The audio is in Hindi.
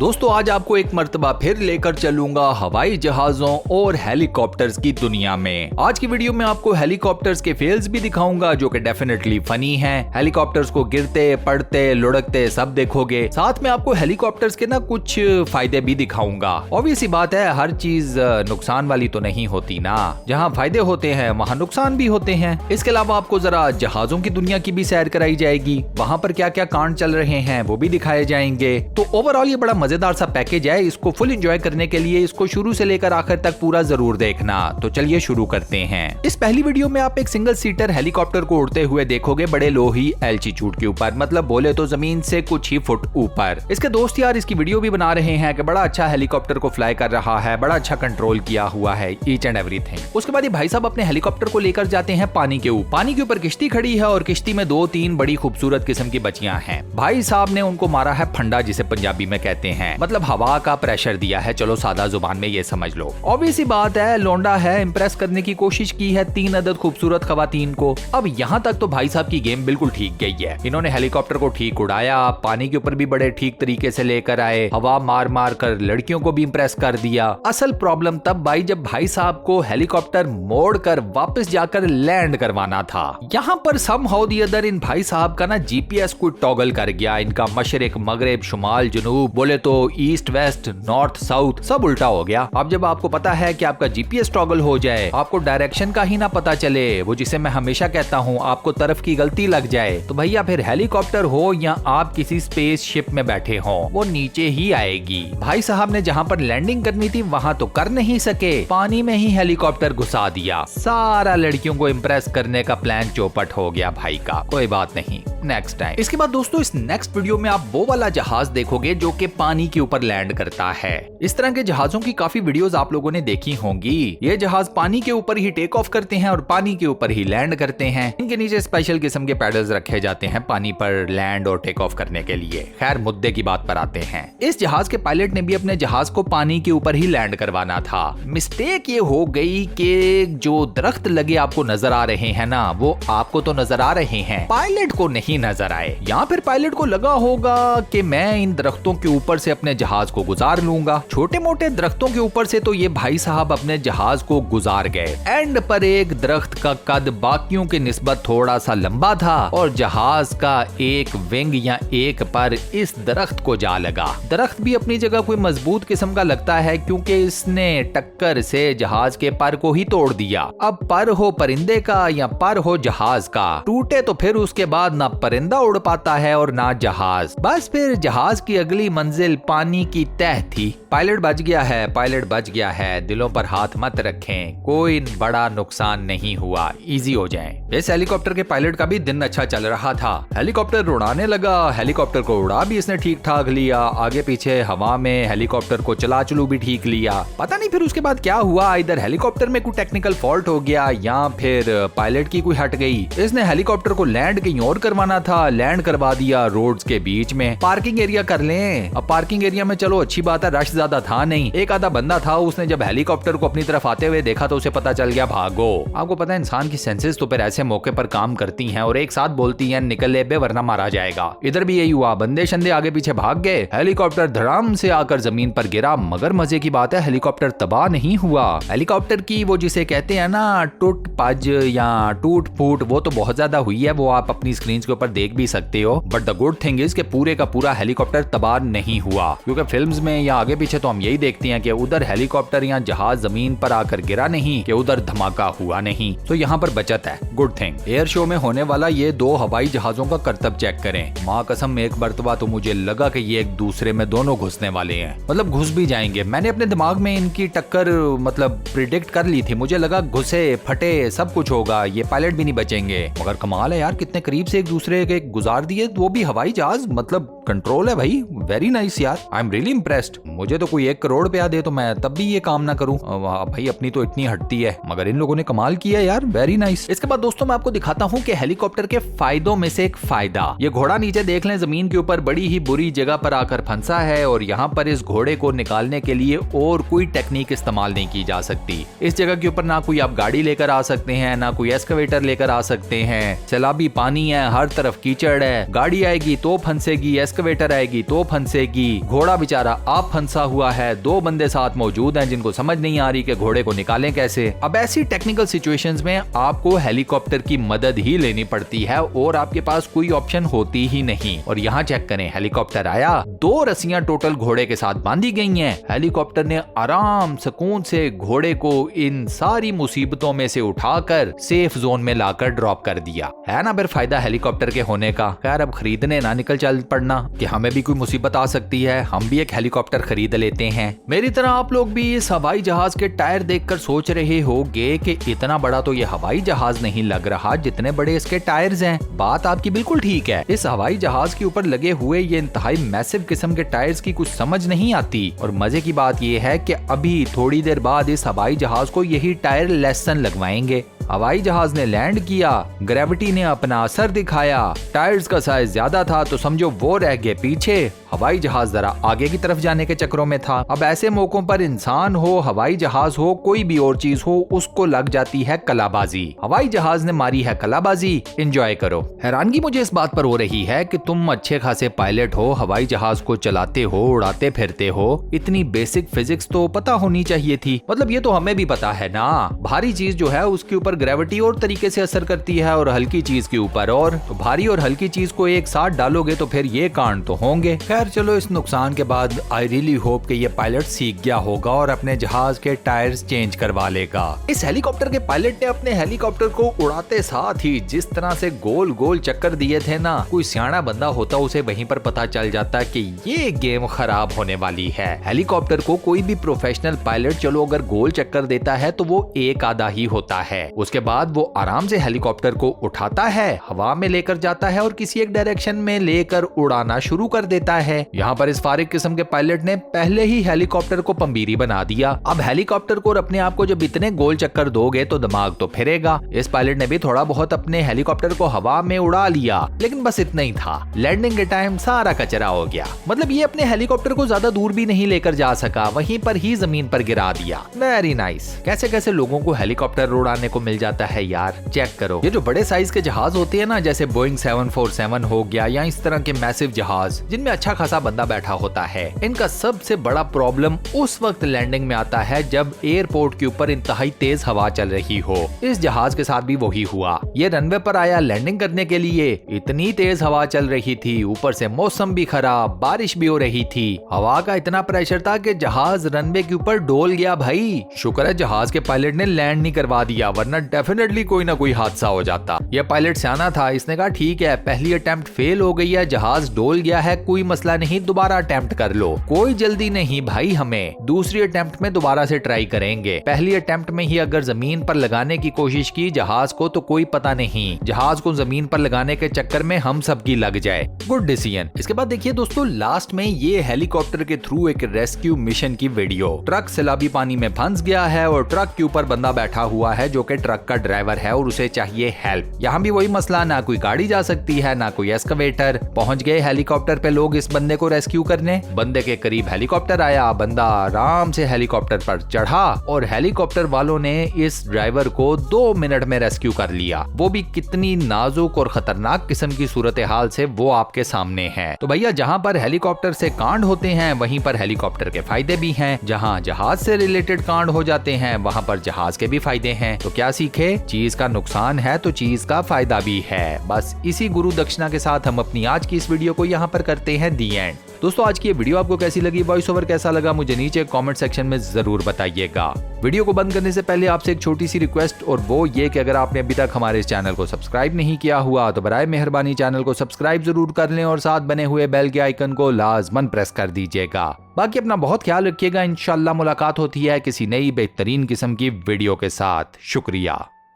दोस्तों आज आपको एक मर्तबा फिर लेकर चलूंगा हवाई जहाजों और हेलीकॉप्टर्स की दुनिया में। आज की वीडियो में आपको हेलीकॉप्टर्स के फेल्स भी दिखाऊंगा जो कि डेफिनेटली फनी हैं। हेलीकॉप्टर्स को गिरते पड़ते लुढ़कते सब देखोगे। साथ में आपको हेलीकॉप्टर्स के ना कुछ फायदे भी दिखाऊंगा। ऑब्वियस बात है, हर चीज नुकसान वाली तो नहीं होती ना। जहाँ फायदे होते हैं वहाँ नुकसान भी होते हैं। इसके अलावा आपको जरा जहाजों की दुनिया की भी सैर कराई जाएगी। वहाँ पर क्या क्या कांड चल रहे हैं वो भी दिखाए जाएंगे। तो ओवरऑल ये बड़ा मजेदार सा पैकेज है। इसको फुल एंजॉय करने के लिए इसको शुरू से लेकर आखिर तक पूरा जरूर देखना। तो चलिए शुरू करते हैं। इस पहली वीडियो में आप एक सिंगल सीटर हेलीकॉप्टर को उड़ते हुए देखोगे बड़े लो ही एल्टीट्यूड के ऊपर, मतलब बोले तो जमीन से कुछ ही फुट ऊपर। इसके दोस्त यार इसकी वीडियो भी बना रहे हैं कि बड़ा अच्छा हेलीकॉप्टर को फ्लाई कर रहा है, बड़ा अच्छा कंट्रोल किया हुआ है, ईच एंड एवरीथिंग। उसके बाद ये भाई साहब अपने हेलीकॉप्टर को लेकर जाते हैं पानी के ऊपर। पानी के ऊपर किश्ती खड़ी है और किश्ती में 2-3 बड़ी खूबसूरत किस्म की बच्चियां हैं। भाई साहब ने उनको मारा है फंडा, जिसे पंजाबी में कहते हैं, मतलब हवा का प्रेशर दिया है। चलो सादा जुबान में ये समझ लो। ऑब्वियस सी बात है, लोंडा है, इंप्रेस करने की कोशिश की है 3 अदद खूबसूरत खवातीन को। अब यहाँ तक तो भाई साहब की गेम बिल्कुल ठीक गई है। इन्होंने हेलीकॉप्टर को ठीक उड़ाया, पानी के ऊपर भी बड़े ठीक तरीके से लेकर आए, हवा मार मार कर लड़कियों को भी इंप्रेस कर दिया। असल प्रॉब्लम तब भाई जब भाई साहब को हेलीकॉप्टर मोड़ कर वापस जाकर लैंड करवाना था। यहाँ पर समहाउ द अदर इन भाई साहब का ना जीपीएस को टॉगल कर गया। इनका मशरिक मगरिब शुमाल जनूब बोले तो ईस्ट वेस्ट नॉर्थ साउथ सब उल्टा हो गया। अब जब आपको पता है कि आपका जीपीएस टॉगल हो जाए, आपको डायरेक्शन का ही ना पता चले, वो जिसे मैं हमेशा कहता हूँ आपको तरफ की गलती लग जाए, तो भैया फिर हेलीकॉप्टर हो या आप किसी स्पेस शिप में बैठे हो, वो नीचे ही आएगी। भाई साहब ने जहाँ पर लैंडिंग करनी थी वहाँ तो कर नहीं सके, पानी में ही हेलीकॉप्टर घुसा दिया। सारा लड़कियों को इम्प्रेस करने का प्लान चौपट हो गया भाई का। कोई बात नहीं, नेक्स्ट टाइम। इसके बाद दोस्तों इस नेक्स्ट वीडियो में आप वो वाला जहाज देखोगे जो कि पानी के ऊपर लैंड करता है। इस तरह के जहाजों की काफी वीडियोस आप लोगों ने देखी होंगी। ये जहाज पानी के ऊपर ही टेक ऑफ करते हैं और पानी के ऊपर ही लैंड करते हैं। इनके नीचे स्पेशल किस्म के पैडल्स रखे जाते हैं पानी पर लैंड और टेक ऑफ करने के लिए। खैर मुद्दे की बात पर आते हैं। इस जहाज के पायलट ने भी अपने जहाज को पानी के ऊपर ही लैंड करवाना था। मिस्टेक ये हो गई कि जो दरख्त लगे आपको नजर आ रहे हैं ना, वो आपको तो नजर आ रहे हैं, पायलट को नहीं नजर आए। या फिर पायलट को लगा होगा कि मैं इन दरख्तों के ऊपर से अपने जहाज को गुजार लूंगा। छोटे मोटे दरख्तों के ऊपर से तो ये भाई साहब अपने जहाज को गुजार गए। एंड पर एक दरख्त का कद बाकियों की निस्बत थोड़ा सा लंबा था और जहाज का एक विंग या एक पर इस दरख्त को जा लगा। दरख्त भी अपनी जगह कोई मजबूत किस्म का लगता है क्योंकि इसने टक्कर से जहाज के पर को ही तोड़ दिया। अब पर हो परिंदे का या पर हो जहाज का, टूटे तो फिर उसके बाद ना परिंदा उड़ पाता है और ना जहाज। बस फिर जहाज की अगली मंजिल पानी की तह थी। पायलट बच गया है, पायलट बच गया है, दिलों पर हाथ मत रखें, कोई बड़ा नुकसान नहीं हुआ, इजी हो जाएं। इस हेलीकॉप्टर के पायलट का भी दिन अच्छा चल रहा था। हेलीकॉप्टर उड़ाने लगा, हेलीकॉप्टर को उड़ा भी इसने ठीक ठाक लिया, आगे पीछे हवा में हेलीकॉप्टर को चला चलू भी ठीक लिया। पता नहीं फिर उसके बाद क्या हुआ, इधर हेलीकॉप्टर में कोई टेक्निकल फॉल्ट हो गया या फिर पायलट की कोई हट गई। इसने हेलीकॉप्टर को लैंड कहीं और करवाना था, लैंड करवा दिया रोड्स के बीच में। पार्किंग एरिया कर लें। अब पार्किंग एरिया में चलो अच्छी बात है, रश ज्यादा था नहीं, एक आधा बंदा था। उसने जब हेलीकॉप्टर को अपनी तरफ आते हुए देखा तो उसे पता चल गया भागो। आपको पता है इंसान की सेंसेस तो फिर ऐसे मौके पर काम करती हैं और एक साथ बोलती हैं निकल ले बे वरना मारा जाएगा। इधर भी यही हुआ, बंदे शंदे आगे पीछे भाग गए, हेलीकॉप्टर धड़ाम से आकर जमीन पर गिरा। मगर मजे की बात है हेलीकॉप्टर तबाह नहीं हुआ। हेलीकॉप्टर की वो जिसे कहते हैं ना टूट पज या टूट फूट, वो तो बहुत ज्यादा हुई है, वो आप अपनी स्क्रीन के ऊपर देख भी सकते हो। But the good thing is कि पूरे का पूरा हेलीकॉप्टर तबाह नहीं हुआ, क्योंकि फिल्म्स में या आगे पीछे तो हम यही देखते हैं कि उधर हेलीकॉप्टर या जहाज जमीन पर आकर गिरा नहीं, कि उधर धमाका हुआ नहीं। तो यहाँ पर बचत है, गुड थिंग। एयर शो में होने वाला ये 2 हवाई जहाजों का करतब चेक करें। माँ कसम एक मर्तबा तो मुझे लगा कि ये एक दूसरे में दोनों घुसने वाले हैं, मतलब घुस भी जाएंगे। मैंने अपने दिमाग में इनकी टक्कर मतलब प्रिडिक्ट कर ली थी। मुझे लगा घुसे फटे सब कुछ होगा, ये पायलट भी नहीं बचेंगे। मगर कमाल है यार, कितने करीब से एक दूसरे के गुजार दिए, वो भी हवाई जहाज। मतलब कंट्रोल है भाई, वेरी नाइस यार, आई एम रियली इम्प्रेस्ड। मुझे तो तो कोई 1 करोड़ रुपया दे तो मैं तब भी ये काम ना करूं। भाई अपनी तो इतनी हटती है, मगर इन लोगों ने कमाल किया यार, वेरी नाइस। इसके बाद दोस्तों मैं आपको दिखाता हूँ कि हेलीकॉप्टर के फायदों में से एक फायदा, ये घोड़ा नीचे देख लें जमीन के ऊपर बड़ी ही बुरी जगह पर आकर फंसा है और यहाँ पर इस घोड़े को निकालने के लिए और कोई टेक्निक इस्तेमाल नहीं की जा सकती। इस जगह के ऊपर ना कोई आप गाड़ी लेकर आ सकते हैं, ना कोई एक्सकवेटर लेकर आ सकते हैं, सैलाबी पानी है, हर तरफ कीचड़ है, गाड़ी आएगी तो फंसेगी, एक्सकवेटर आएगी तो फंसेगी, घोड़ा बेचारा आप फंसा हुआ है, 2 बंदे साथ मौजूद हैं जिनको समझ नहीं आ रही कि घोड़े को निकालें कैसे। अब ऐसी टेक्निकल सिचुएशंस में आपको हेलीकॉप्टर की मदद ही लेनी पड़ती है और आपके पास कोई ऑप्शन होती ही नहीं। और यहाँ चेक करें, हेलीकॉप्टर आया, 2 रस्सियां टोटल घोड़े के साथ बांधी गई हैं। हेलीकॉप्टर ने आराम सुकून से घोड़े को इन सारी मुसीबतों में से उठाकर सेफ जोन में लाकर ड्रॉप कर दिया। है ना फिर फायदा हेलीकॉप्टर के होने का। खैर अब खरीदने ना निकल चल पड़ना कि हमें भी कोई मुसीबत आ सकती है, हम भी एक हेलीकॉप्टर खरीद लेते हैं। मेरी तरह आप लोग भी इस हवाई जहाज के टायर देखकर सोच रहे होंगे कि इतना बड़ा तो ये हवाई जहाज नहीं लग रहा जितने बड़े इसके टायर्स हैं। बात आपकी बिल्कुल ठीक है, इस हवाई जहाज के ऊपर लगे हुए ये इंतहाई मैसिव किस्म के टायर्स की कुछ समझ नहीं आती। और मजे की बात ये है कि अभी थोड़ी देर बाद इस हवाई जहाज को यही टायर लेसन लगवाएंगे। हवाई जहाज ने लैंड किया, ग्रेविटी ने अपना असर दिखाया, टायर्स का साइज ज्यादा था तो समझो वो रह गए पीछे, हवाई जहाज जरा आगे की तरफ जाने के चक्रों में था। अब ऐसे मौकों पर इंसान हो, हवाई जहाज हो, कोई भी और चीज हो, उसको लग जाती है कलाबाजी। हवाई जहाज ने मारी है कलाबाजी, एंजॉय करो। हैरानगी मुझे इस बात पर हो रही है कि तुम अच्छे खासे पायलट हो, हवाई जहाज को चलाते हो, उड़ाते फिरते हो, इतनी बेसिक फिजिक्स तो पता होनी चाहिए थी। मतलब ये तो हमें भी पता है ना, भारी चीज जो है उसके ऊपर ग्रेविटी और तरीके से असर करती है और हल्की चीज के ऊपर और, तो भारी और हल्की चीज को एक साथ डालोगे तो फिर ये कांड तो होंगे। खैर चलो, इस नुकसान के बाद आई रियली होप कि ये पायलट सीख गया होगा और अपने जहाज के टायर्स चेंज करवा लेगा। इस हेलीकॉप्टर के पायलट ने अपने हेलीकॉप्टर को उड़ाते साथ ही जिस तरह से गोल गोल चक्कर दिए थे ना, कोई सियाना बंदा होता उसे वहीं पर पता चल जाता कि ये गेम खराब होने वाली है। हेलीकॉप्टर को कोई भी प्रोफेशनल पायलट चलो अगर गोल चक्कर देता है तो वो एक आधा ही होता है। उसके बाद वो आराम से हेलीकॉप्टर को उठाता है, हवा में लेकर जाता है और किसी एक डायरेक्शन में लेकर उड़ाना शुरू कर देता है। यहाँ पर इस फारिग किस्म के पायलट ने पहले ही हेलीकॉप्टर को पंबीरी बना दिया। अब हेलीकॉप्टर को और अपने आप को जब इतने गोल चक्कर दोगे तो दिमाग तो फिरेगा। इस पायलट ने भी थोड़ा बहुत अपने हेलीकॉप्टर को हवा में उड़ा लिया, लेकिन बस इतना ही था। लैंडिंग के टाइम सारा कचरा हो गया। मतलब ये अपने हेलीकॉप्टर को ज्यादा दूर भी नहीं लेकर जा सका, वहीं पर ही जमीन पर गिरा दिया। Very nice. कैसे कैसे लोगों को हेलीकॉप्टर उड़ाने को मिल जाता है यार, चेक करो। ये जो बड़े साइज के जहाज होते हैं ना, जैसे बोइंग 747 हो गया या इस तरह के मैसिव जहाज जिनमें अच्छा खासा बंदा बैठा होता है, इनका सबसे बड़ा प्रॉब्लम उस वक्त लैंडिंग में आता है जब एयरपोर्ट के ऊपर इंतहाई तेज हवा चल रही हो। इस जहाज के साथ भी वही हुआ। ये रनवे पर आया लैंडिंग करने के लिए, इतनी तेज हवा चल रही थी, ऊपर से मौसम भी खराब, बारिश भी हो रही थी, हवा का इतना प्रेशर था कि जहाज रनवे के ऊपर डोल गया। भाई शुक्र है जहाज के पायलट ने लैंड नहीं करवा दिया, वरना डेफिनेटली कोई ना कोई हादसा हो जाता। यह पायलट सियाना था, इसने कहा ठीक है पहली अटेम्प्ट फेल हो गई है, जहाज डोल गया है, कोई मसला नहीं, दोबारा अटेम्प्ट कर लो, कोई जल्दी नहीं भाई, हमें दूसरी अटेम्प्ट में दोबारा से ट्राई करेंगे। पहली अटेम्प्ट में ही अगर जमीन पर लगाने की कोशिश की जहाज को तो कोई पता नहीं, जहाज को जमीन पर लगाने के चक्कर में हम सबकी लग जाए। Good decision. इसके बाद देखिए दोस्तों, लास्ट में ये हेलीकॉप्टर के थ्रू एक रेस्क्यू मिशन की वीडियो। ट्रक सैलाबी पानी में फंस गया है और ट्रक के ऊपर बंदा बैठा हुआ है जो कि ट्रक का ड्राइवर है और उसे चाहिए हेल्प। यहाँ भी वही मसला, ना कोई गाड़ी जा सकती है ना कोई एक्सकवेटर। पहुंच गए हेलीकॉप्टर पे लोग इस बंदे को रेस्क्यू करने। बंदे के करीब हेलीकॉप्टर आया, बंदा आराम से हेलीकॉप्टर पर चढ़ा और हेलीकॉप्टर वालों ने इस ड्राइवर को 2 मिनट में रेस्क्यू कर लिया। वो भी कितनी नाजुक और खतरनाक किस्म की सूरत हाल से वो आपके सामने है। तो भैया जहाँ पर हेलीकॉप्टर से कांड होते हैं वहीं पर हेलीकॉप्टर के फायदे भी हैं, जहाँ जहाज से रिलेटेड कांड हो जाते हैं वहाँ पर जहाज के भी फायदे हैं। तो क्या सीखे, चीज का नुकसान है तो चीज का फायदा भी है। बस इसी गुरु दक्षिणा के साथ हम अपनी आज की इस वीडियो को यहाँ पर करते हैं दी एंड। दोस्तों आज की ये वीडियो आपको कैसी लगी, वॉइस ओवर कैसा लगा, मुझे नीचे कमेंट सेक्शन में जरूर बताइएगा। वीडियो को बंद करने से पहले आपसे एक छोटी सी रिक्वेस्ट, और वो ये कि अगर आपने अभी तक हमारे इस चैनल को सब्सक्राइब नहीं किया हुआ तो बराए मेहरबानी चैनल को सब्सक्राइब जरूर कर लें और साथ बने हुए बेल के आइकन को लाजमन प्रेस कर दीजिएगा। बाकी अपना बहुत ख्याल रखिएगा। इंशाल्लाह मुलाकात होती है किसी नई बेहतरीन किस्म की वीडियो के साथ। शुक्रिया।